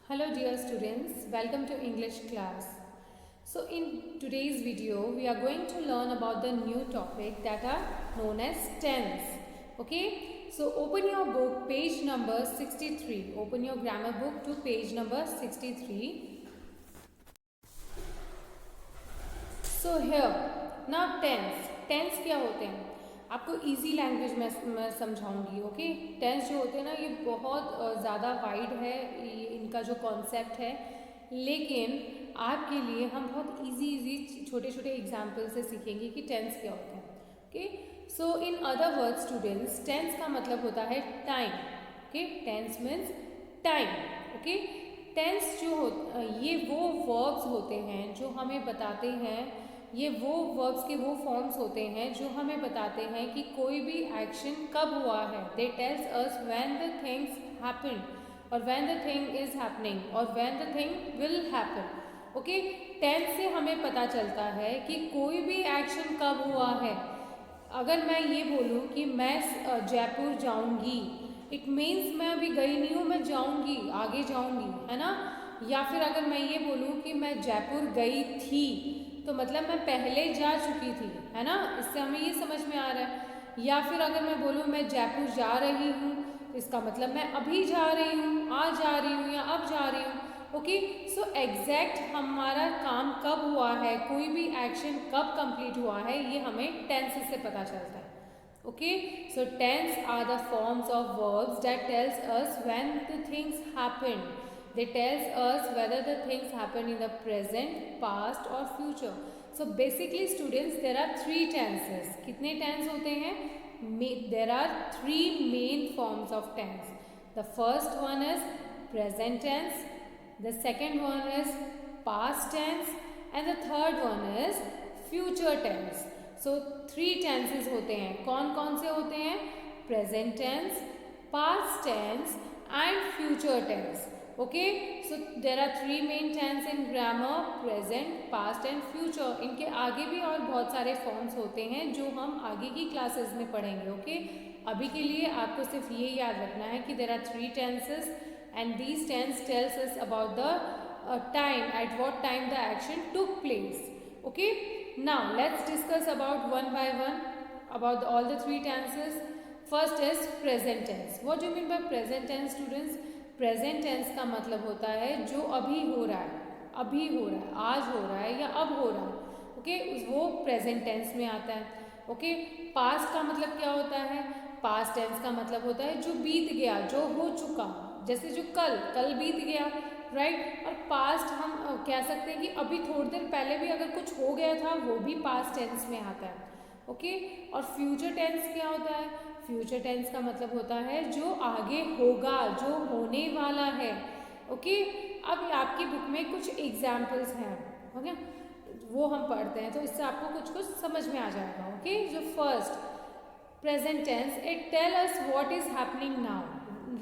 Hello dear students, welcome to English class. So in today's video, we are going to learn about the new topic that are known as tense. Okay, so open your book page number 63. Open your grammar book to page number 63. So here, now tense क्या होते हैं आपको easy language में मैं समझाऊंगी. Okay, tense जो होते हैं ना ये बहुत ज़्यादा वाइड है इनका जो कॉन्सेप्ट है, लेकिन आपके लिए हम बहुत इजी छोटे छोटे एग्जाम्पल से सीखेंगे कि टेंस क्या होता है. Okay, so in other word students, tense का मतलब होता है time. Okay, tense means time. Okay, tense जो ये वो वर्ब्स होते हैं जो हमें बताते हैं, ये वो वर्ब्स के वो फॉर्म्स होते हैं जो हमें बताते हैं कि कोई भी एक्शन कब हुआ है. They tells us when the things happen और when the thing is happening और when the thing will happen. Okay, tense से हमें पता चलता है कि कोई भी एक्शन कब हुआ है. अगर मैं ये बोलूँ कि मैं जयपुर जाऊँगी, इट मीन्स मैं अभी गई नहीं हूँ, मैं जाऊँगी, आगे जाऊँगी, है ना. या फिर अगर मैं ये बोलूँ कि मैं जयपुर गई थी, तो मतलब मैं पहले जा चुकी थी, है ना. इससे हमें ये समझ में आ रहा है. या फिर अगर मैं बोलूँ मैं जयपुर जा रही हूँ, तो इसका मतलब मैं अभी जा रही हूँ, आज जा रही हूँ या अब जा रही हूँ. ओके, सो एग्जैक्ट हमारा काम कब हुआ है, कोई भी एक्शन कब कंप्लीट हुआ है, ये हमें टेंसेस से पता चलता है. Okay, so tense are the forms of verbs that tells us when the things happen. They tells us whether the things happen in the present, past or future. So basically students, there are three tenses. कितने tense होते हैं? There are three main forms of tense. The first one is present tense, the second one is past tense and the third one is future tense. So three tenses होते हैं. कौन कौन से होते हैं? Present tense, past tense and future tense. Okay, so there are three main tense in grammar: present, past and future. इनके आगे भी और बहुत सारे फॉर्म्स होते हैं जो हम आगे की क्लासेस में पढ़ेंगे. ओके, अभी के लिए आपको सिर्फ ये याद रखना है कि there are three tenses and these tense tells us about the time, at what time the action took place. Okay, now let's discuss about one by one about all the three tenses. First is present tense. What do you mean by present tense students? Present tense का मतलब होता है जो अभी हो रहा है, अभी हो रहा है, आज हो रहा है या अब हो रहा है. ओके, वो प्रेजेंट टेंस में आता है. ओके, पास्ट का मतलब क्या होता है? पास्ट टेंस का मतलब होता है जो बीत गया, जो हो चुका, जैसे जो कल बीत गया, राइट. और पास्ट हम कह सकते हैं कि अभी थोड़ी देर पहले भी अगर कुछ हो गया था, वो भी पास्ट टेंस में आता है. ओके, और फ्यूचर टेंस क्या होता है? फ्यूचर टेंस का मतलब होता है जो आगे होगा, जो होने वाला है. ओके, अब आपकी बुक में कुछ एग्जाम्पल्स हैं, ओके, वो हम पढ़ते हैं तो इससे आपको कुछ कुछ समझ में आ जाएगा. ओके, जो first present tense, it tell us what is happening now,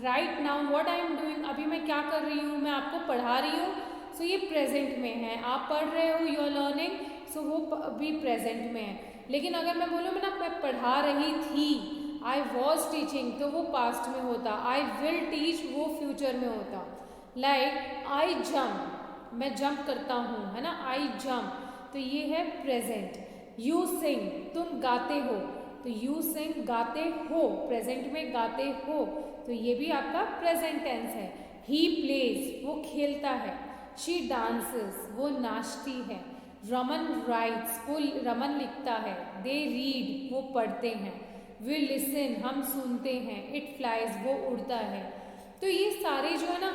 right now, what I am doing. अभी मैं क्या कर रही हूँ, मैं आपको पढ़ा रही हूँ, सो ये प्रेजेंट में है. आप पढ़ रहे हो, यू आर लर्निंग, सो वो अभी प्रेजेंट में है. लेकिन अगर मैं बोलूँ मैं पढ़ा रही थी, आई वॉज टीचिंग, तो वो पास्ट में होता. आई विल टीच, वो फ्यूचर में होता. लाइक आई जम्प, मैं जंप करता हूँ, है ना, आई जम्प, तो ये है प्रेजेंट. यू सिंग, तुम गाते हो, तो यू सिंग, गाते हो, प्रेजेंट में गाते हो, तो ये भी आपका प्रेजेंट टेंस है. ही प्लेज, वो खेलता है. शी डांसेस, वो नाचती है. रमन राइट्स, वो रमन लिखता है. दे रीड, वो पढ़ते हैं. वी लिसन, हम सुनते हैं. इट फ्लाइज, वो उड़ता है. तो ये सारे जो है ना,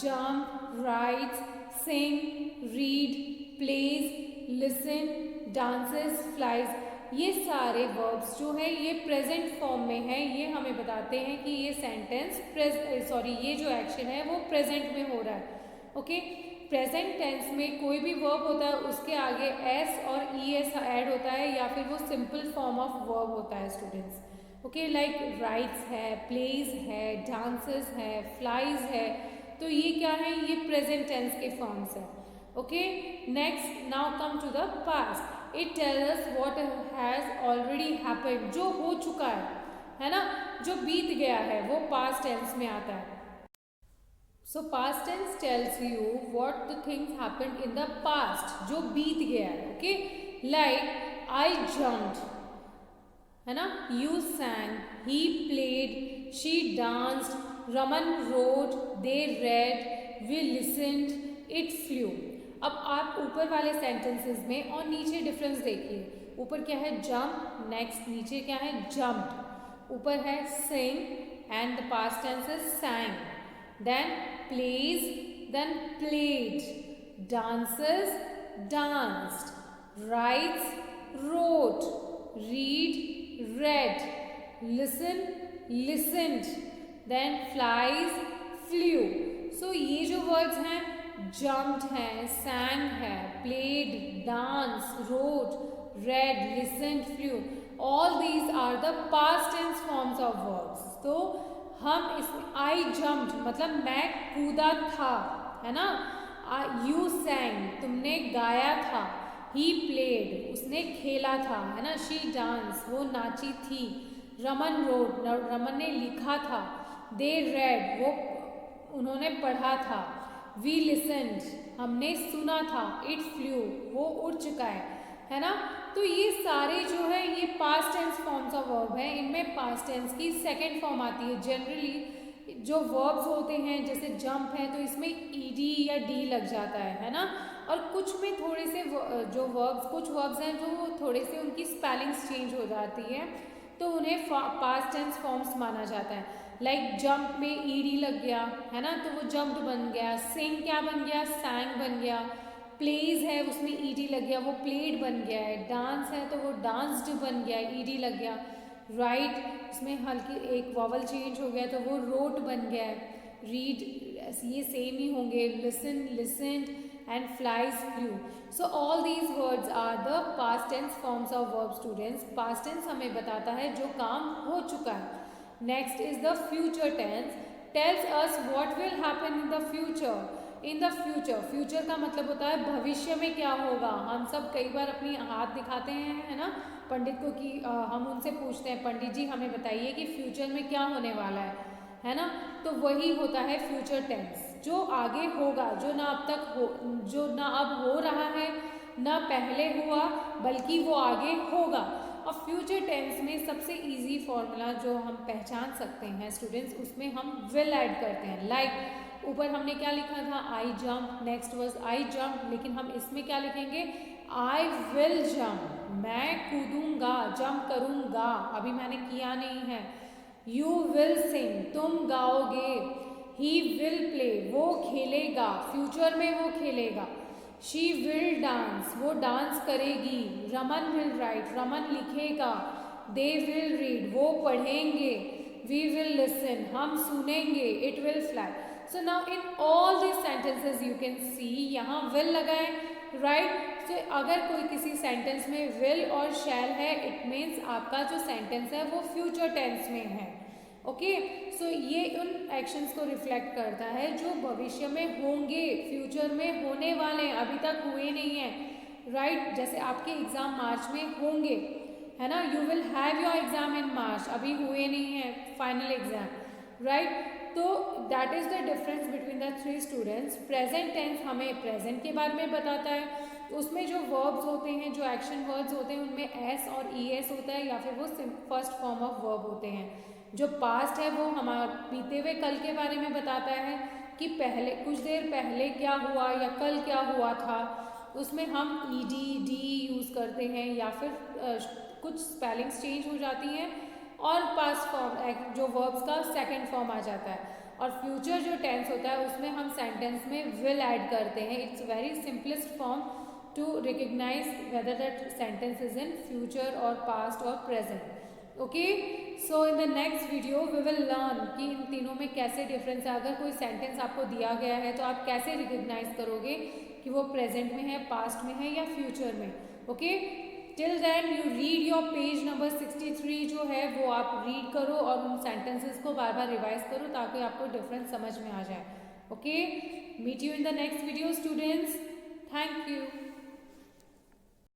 jump, writes, sing, read, plays, listen, dances, flies, ये सारे वर्ब्स जो है ये प्रेजेंट फॉर्म में है. ये हमें बताते हैं कि ये सेंटेंस ये जो एक्शन है वो प्रेजेंट में हो रहा है. ओके, प्रेजेंट टेंस में कोई भी वर्ब होता है उसके आगे एस और ई एस ऐड होता है, या फिर वो सिंपल फॉर्म ऑफ वर्ब होता है स्टूडेंट्स. ओके, लाइक राइट्स है, प्लेज है, डांसेस है, फ्लाइज है, तो ये क्या है? ये प्रेजेंट टेंस के फॉर्म्स है. Okay, next, now come to the past. It tells us what has already happened, जो हो चुका है ना, जो बीत गया है, वो पास्ट टेंस में आता है. So past tense tells you what the things happened in the past, जो बीत गया है. ओके, लाइक आई जम्प्ड, है ना, you sang, he played, she danced, Raman rode, they read, we listened, it flew. अब आप ऊपर वाले सेंटेंसेस में और नीचे डिफरेंस देखिए. ऊपर क्या है, जंप, नेक्स्ट नीचे क्या है, जम्प्ड. ऊपर है sing and the past tense is sang, then plays, then played, dances, danced, writes, wrote, read, read, listen, listened, then flies, flew. So ये जो words हैं, jumped है, sang है, played, danced, wrote, read, listened, flew, all these are the past tense forms of verbs. तो हम इसमें I jumped मतलब मैं कूदा था, है ना. You sang तुमने गाया था. He played उसने खेला था, है ना. She danced वो नाची थी. रमन wrote रमन ने लिखा था. They read वो उन्होंने पढ़ा था. We listened हमने सुना था. It flew वो उड़ चुका है ना. तो ये सारे जो है ये past tense forms of verb है. इनमें पास्ट टेंस की सेकेंड फॉर्म आती है. जनरली जो वर्ब्स होते हैं जैसे जंप है तो इसमें ईडी या डी लग जाता है ना. और कुछ में थोड़े से जो वर्ब्स कुछ वर्ब्स हैं जो थोड़े से उनकी स्पेलिंग्स चेंज हो जाती है तो उन्हें पास्ट टेंस फॉर्म्स माना जाता है. लाइक जंप में ईडी लग गया है ना तो वो जंप्ड बन गया. सिंग क्या बन गया, सैंग बन गया. प्लेज है उसमें ईडी लग गया वो प्लेड बन गया है. डांस है तो वो डांस्ड बन गया, ईडी लग गया. राइट उसमें हल्की एक वॉवल चेंज हो गया तो वो रोट बन गया है. रीड ये सेम ही होंगे. Listen, listened and flies, flew. So all these words are the past tense forms of verb. Students past tense हमें बताता है जो काम हो चुका है. Next is the future tense. Tells us what will happen in the future. In the future, future का मतलब होता है भविष्य में क्या होगा. हम सब कई बार अपनी हाथ दिखाते हैं है ना पंडित को कि हम उनसे पूछते हैं पंडित जी हमें बताइए कि फ्यूचर में क्या होने वाला है ना. तो वही होता है फ्यूचर टेंस, जो आगे होगा, जो ना अब तक हो, जो ना अब हो रहा है ना पहले हुआ बल्कि वो आगे होगा. और फ्यूचर टेंस में सबसे इजी फॉर्मूला जो हम पहचान सकते हैं स्टूडेंट्स उसमें हम विल ऐड करते हैं. लाइक ऊपर हमने क्या लिखा था, I jump, next was I jump, लेकिन हम इसमें क्या लिखेंगे, आई विल जम्प, मैं कूदूंगा, जंप करूंगा, अभी मैंने किया नहीं है. यू विल सिंग, तुम गाओगे. ही विल प्ले, वो खेलेगा, फ्यूचर में वो खेलेगा. शी विल डांस, वो डांस करेगी. रमन विल राइट, रमन लिखेगा. दे विल रीड, वो पढ़ेंगे. वी विल लिसन, हम सुनेंगे. It will fly. So now in all this sentences you can see यहाँ विल लगा है राइट. सो अगर कोई किसी सेंटेंस में विल और शैल है इट मीन्स आपका जो सेंटेंस है वो फ्यूचर टेंस में है. ओके सो ये उन एक्शंस को रिफ्लेक्ट करता है जो भविष्य में होंगे, फ्यूचर में होने वाले हैं, अभी तक हुए नहीं हैं राइट. जैसे आपके एग्जाम मार्च में होंगे है ना. You will have your exam in March, अभी हुए नहीं हैं फाइनल एग्जाम राइट. तो that is the difference between the three students. Present tense हमें प्रेजेंट के बारे में बताता है. उसमें जो वर्ब्स होते हैं, जो एक्शन वर्ड्स होते हैं उनमें एस और ई एस होता है या फिर वो फर्स्ट फॉर्म ऑफ वर्ब होते हैं. जो पास्ट है वो हमारे बीते हुए कल के बारे में बताता है कि पहले कुछ देर पहले क्या हुआ या कल क्या हुआ था. उसमें हम ई डी यूज़ करते हैं या फिर कुछ स्पेलिंग्स चेंज हो जाती हैं और पास्ट फॉर्म जो वर्ब्स का सेकंड फॉर्म आ जाता है. और फ्यूचर जो टेंस होता है उसमें हम सेंटेंस में विल ऐड करते हैं. It's very simplest form to recognise whether that sentence is in future और पास्ट और present. Okay so in the next video we will learn कि इन तीनों में कैसे डिफरेंस है. अगर कोई सेंटेंस आपको दिया गया है तो आप कैसे रिकग्नाइज करोगे कि वो प्रेजेंट में है, पास्ट में है या फ्यूचर में. Okay till then you read your page number 63 जो है वो आप रीड करो और उन सेंटेंसेस को बार बार रिवाइज करो ताकि आपको डिफरेंस समझ में आ जाए. Okay meet you in the next video students. Thank you.